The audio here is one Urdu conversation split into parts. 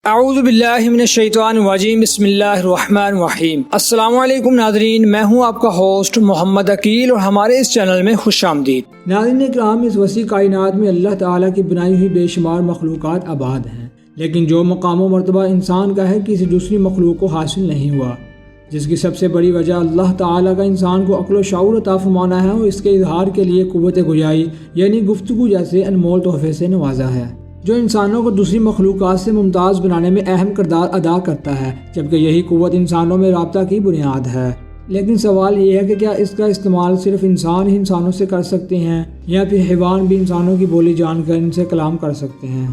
اعوذ باللہ من الشیطان الرجیم، بسم اللہ الرحمن الرحیم۔ السلام علیکم ناظرین، میں ہوں آپ کا ہوسٹ محمد عقیل اور ہمارے اس چینل میں خوش آمدید۔ ناظرین کرام، اس وسیع کائنات میں اللہ تعالیٰ کی بنائی ہوئی بے شمار مخلوقات آباد ہیں، لیکن جو مقام و مرتبہ انسان کا ہے کسی دوسری مخلوق کو حاصل نہیں ہوا، جس کی سب سے بڑی وجہ اللہ تعالیٰ کا انسان کو عقل و شعور عطا فرمانا ہے اور اس کے اظہار کے لیے قوت گویائی یعنی گفتگو جیسے انمول تحفے سے نوازا ہے، جو انسانوں کو دوسری مخلوقات سے ممتاز بنانے میں اہم کردار ادا کرتا ہے، جبکہ یہی قوت انسانوں میں رابطہ کی بنیاد ہے۔ لیکن سوال یہ ہے کہ کیا اس کا استعمال صرف انسان ہی انسانوں سے کر سکتے ہیں یا پھر حیوان بھی انسانوں کی بولی جان کر ان سے کلام کر سکتے ہیں؟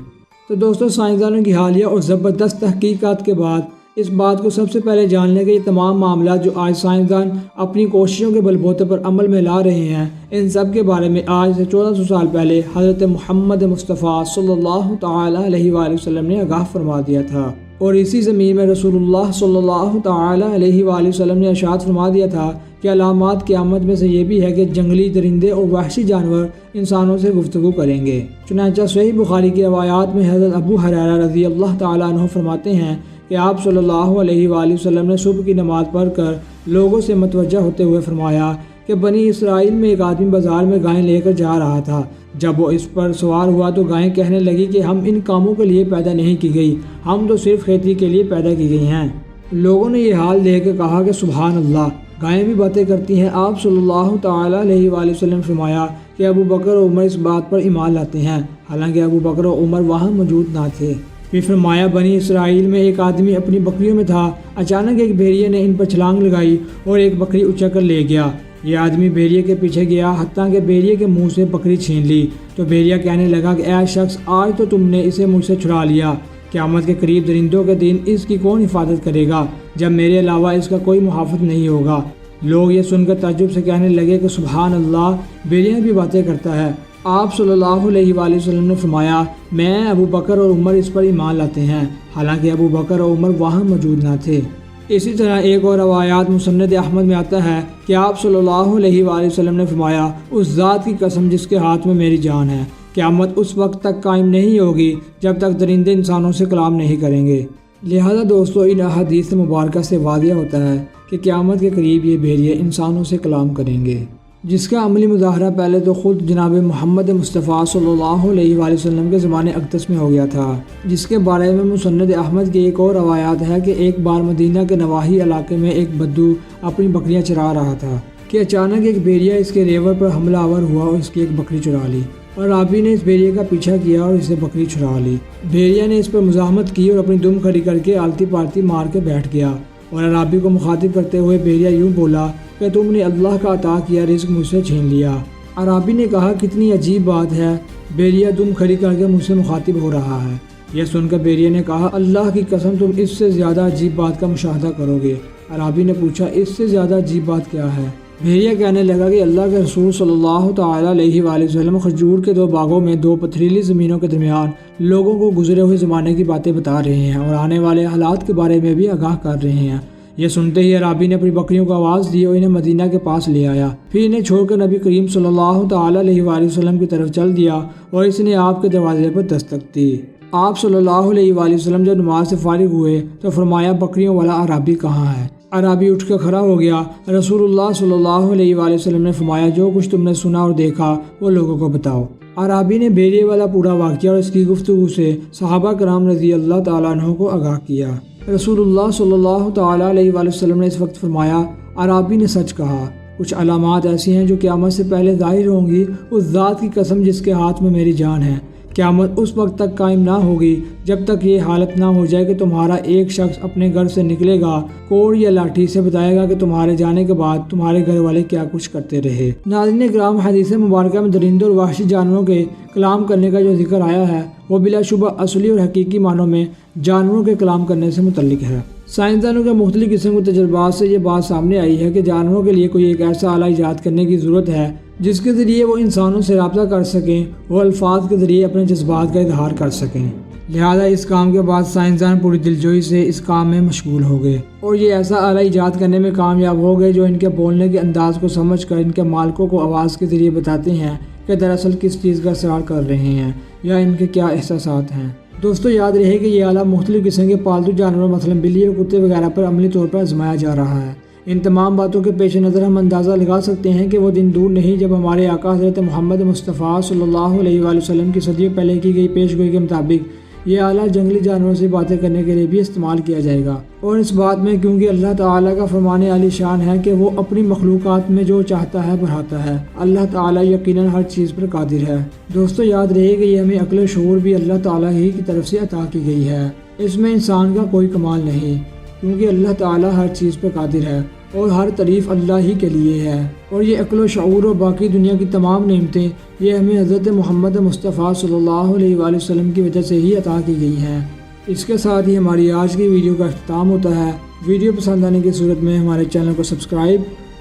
تو دوستو، سائنسدانوں کی حالیہ اور زبردست تحقیقات کے بعد اس بات کو سب سے پہلے جاننے کے یہ تمام معاملات جو آج سائنسدان اپنی کوششوں کے بلبوتے پر عمل میں لا رہے ہیں، ان سب کے بارے میں آج سے 1400 سال پہلے حضرت محمد مصطفیٰ صلی اللہ تعالی علیہ وآلہ وسلم نے آگاہ فرما دیا تھا، اور اسی زمین میں رسول اللہ صلی اللہ تعالی علیہ وآلہ وسلم نے ارشاد فرما دیا تھا کہ علامات قیامت میں سے یہ بھی ہے کہ جنگلی درندے اور وحشی جانور انسانوں سے گفتگو کریں گے۔ چنانچہ صحیح بخاری کی روایات میں حضرت ابو ہریرہ رضی اللہ تعالیٰ عنہ فرماتے ہیں کہ آپ صلی اللہ علیہ وآلہ وسلم نے صبح کی نماز پڑھ کر لوگوں سے متوجہ ہوتے ہوئے فرمایا کہ بنی اسرائیل میں ایک آدمی بازار میں گائیں لے کر جا رہا تھا۔ جب وہ اس پر سوار ہوا تو گائیں کہنے لگی کہ ہم ان کاموں کے لیے پیدا نہیں کی گئی، ہم تو صرف کھیتی کے لیے پیدا کی گئی ہیں۔ لوگوں نے یہ حال دیکھ کر کہا کہ سبحان اللہ، گائیں بھی باتیں کرتی ہیں۔ آپ صلی اللہ تعالی علیہ وآلہ وسلم فرمایا کہ ابو بکر اور عمر اس بات پر ایمان لاتے ہیں، حالانکہ ابو بکر اور عمر وہاں موجود نہ تھے۔ پھر فرمایا بنی اسرائیل میں ایک آدمی اپنی بکریوں میں تھا، اچانک ایک بھیڑیے نے ان پر چھلانگ لگائی اور ایک بکری اچک کر لے گیا۔ یہ آدمی بھیڑیے کے پیچھے گیا حتیٰ کہ بھیڑیے کے منہ سے بکری چھین لی، تو بھیڑیا کہنے لگا کہ اے شخص، آج تو تم نے اسے مجھ سے چھڑا لیا، قیامت کے قریب درندوں کے دن اس کی کون حفاظت کرے گا جب میرے علاوہ اس کا کوئی محافظ نہیں ہوگا؟ لوگ یہ سن کر تعجب سے کہنے لگے کہ سبحان اللہ، بھیڑیا بھی باتیں کرتا ہے۔ آپ صلی اللہ علیہ وآلہ وسلم نے فرمایا میں، ابو بکر اور عمر اس پر ایمان لاتے ہیں، حالانکہ ابو بکر اور عمر وہاں موجود نہ تھے۔ اسی طرح ایک اور روایات مسند احمد میں آتا ہے کہ آپ صلی اللہ علیہ وآلہ وسلم نے فرمایا اس ذات کی قسم جس کے ہاتھ میں میری جان ہے، قیامت اس وقت تک قائم نہیں ہوگی جب تک درندے انسانوں سے کلام نہیں کریں گے۔ لہذا دوستو، ان احادیث مبارکہ سے واضح ہوتا ہے کہ قیامت کے قریب یہ بھیڑیے انسانوں سے کلام کریں گے، جس کا عملی مظاہرہ پہلے تو خود جناب محمد مصطفیٰ صلی اللہ علیہ وآلہ وسلم کے زمانے اقدس میں ہو گیا تھا، جس کے بارے میں مسند احمد کی ایک اور روایات ہے کہ ایک بار مدینہ کے نواحی علاقے میں ایک بدو اپنی بکریاں چرا رہا تھا کہ اچانک ایک بھیڑیا اس کے ریوڑ پر حملہ آور ہوا اور اس کی ایک بکری چرا لی، اور رابی نے اس بھیڑیے کا پیچھا کیا اور اسے بکری چھڑا لی۔ بھیڑیا نے اس پر مزاحمت کی اور اپنی دم کھڑی کر کے آلتی پالتی مار کے بیٹھ گیا، اور عرابی کو مخاطب کرتے ہوئے بھیڑیا یوں بولا کہ تم نے اللہ کا عطا کیا رزق مجھ سے چھین لیا۔ عرابی نے کہا کتنی عجیب بات ہے، بھیڑیا دم کھڑی کر کے مجھ سے مخاطب ہو رہا ہے۔ یہ سن کر بھیڑیا نے کہا اللہ کی قسم تم اس سے زیادہ عجیب بات کا مشاہدہ کرو گے۔ عرابی نے پوچھا اس سے زیادہ عجیب بات کیا ہے؟ بھیڑیا کہنے لگا کہ اللہ کے رسول صلی اللہ تعالی علیہ وآلہ وسلم کھجور کے 2 باغوں میں 2 پتھریلی زمینوں کے درمیان لوگوں کو گزرے ہوئے زمانے کی باتیں بتا رہے ہیں اور آنے والے حالات کے بارے میں بھی آگاہ کر رہے ہیں۔ یہ سنتے ہی عرابی نے اپنی بکریوں کو آواز دی اور انہیں مدینہ کے پاس لے آیا، پھر انہیں چھوڑ کر نبی کریم صلی اللہ تعالی علیہ وآلہ وسلم کی طرف چل دیا اور اس نے آپ کے دروازے پر دستک دی۔ آپ صلی اللہ علیہ وآلہ وسلم جب نماز سے فارغ ہوئے تو فرمایا بکریوں والا عرابی کہاں ہے؟ عرابی اٹھ کر کھڑا ہو گیا۔ رسول اللہ صلی اللہ علیہ وآلہ وسلم نے فرمایا جو کچھ تم نے سنا اور دیکھا وہ لوگوں کو بتاؤ۔ عرابی نے بھیڑیے والا پورا واقعہ اور اس کی گفتگو سے صحابہ کرام رضی اللہ تعالیٰ عنہ کو آگاہ کیا۔ رسول اللہ صلی اللہ تعالی علیہ وآلہ وسلم نے اس وقت فرمایا عرابی نے سچ کہا، کچھ علامات ایسی ہیں جو قیامت سے پہلے ظاہر ہوں گی، اس ذات کی قسم جس کے ہاتھ میں میری جان ہے، قیامت اس وقت تک قائم نہ ہوگی جب تک یہ حالت نہ ہو جائے کہ تمہارا ایک شخص اپنے گھر سے نکلے گا، کوڑ یا لاٹھی سے بتائے گا کہ تمہارے جانے کے بعد تمہارے گھر والے کیا کچھ کرتے رہے۔ ناظرین کرام، حدیث مبارکہ میں درندوں اور وحشی جانوروں کے کلام کرنے کا جو ذکر آیا ہے وہ بلا شبہ اصلی اور حقیقی معنوں میں جانوروں کے کلام کرنے سے متعلق ہے۔ سائنسدانوں کے مختلف قسم کے تجربات سے یہ بات سامنے آئی ہے کہ جانوروں کے لیے کوئی ایک ایسا آلہ ایجاد کرنے کی ضرورت ہے جس کے ذریعے وہ انسانوں سے رابطہ کر سکیں، وہ الفاظ کے ذریعے اپنے جذبات کا اظہار کر سکیں۔ لہذا اس کام کے بعد سائنسدان پوری دلجوئی سے اس کام میں مشغول ہو گئے اور یہ ایسا آلہ ایجاد کرنے میں کامیاب ہو گئے جو ان کے بولنے کے انداز کو سمجھ کر ان کے مالکوں کو آواز کے ذریعے بتاتے ہیں کہ دراصل کس چیز کا اصرار کر رہے ہیں یا ان کے کیا احساسات ہیں۔ دوستو یاد رہے کہ یہ آلہ مختلف قسم کے پالتو جانوروں مثلا بلی اور کتے وغیرہ پر عملی طور پر آزمایا جا رہا ہے۔ ان تمام باتوں کے پیش نظر ہم اندازہ لگا سکتے ہیں کہ وہ دن دور نہیں جب ہمارے آقا حضرت محمد مصطفیٰ صلی اللہ علیہ وآلہ وسلم کی صدیوں پہلے کی گئی پیش گوئی کے مطابق یہ آلہ جنگلی جانوروں سے باتیں کرنے کے لیے بھی استعمال کیا جائے گا، اور اس بات میں کیونکہ اللہ تعالیٰ کا فرمان عالی شان ہے کہ وہ اپنی مخلوقات میں جو چاہتا ہے بڑھاتا ہے۔ اللہ تعالیٰ یقیناً ہر چیز پر قادر ہے۔ دوستو یاد رہے کہ یہ ہمیں عقل و شعور بھی اللہ تعالیٰ ہی کی طرف سے عطا کی گئی ہے، اس میں انسان کا کوئی کمال نہیں، کیونکہ اللہ تعالیٰ ہر چیز پر قادر ہے اور ہر تعریف اللہ ہی کے لیے ہے۔ اور یہ عقل و شعور اور باقی دنیا کی تمام نعمتیں یہ ہمیں حضرت محمد مصطفیٰ صلی اللہ علیہ وآلہ وسلم کی وجہ سے ہی عطا کی گئی ہیں۔ اس کے ساتھ ہی ہماری آج کی ویڈیو کا اختتام ہوتا ہے۔ ویڈیو پسند آنے کی صورت میں ہمارے چینل کو سبسکرائب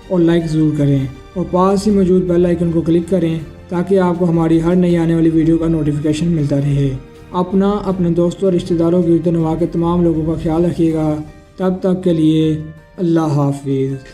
اور لائک ضرور کریں، اور پاس ہی موجود بیل آئیکن کو کلک کریں تاکہ آپ کو ہماری ہر نئی آنے والی ویڈیو کا نوٹیفیکیشن ملتا رہے۔ اپنے دوستوں اور رشتہ داروں کی گرد و نواح کے تمام لوگوں کا خیال رکھیے گا۔ تب تک کے لیے اللہ حافظ۔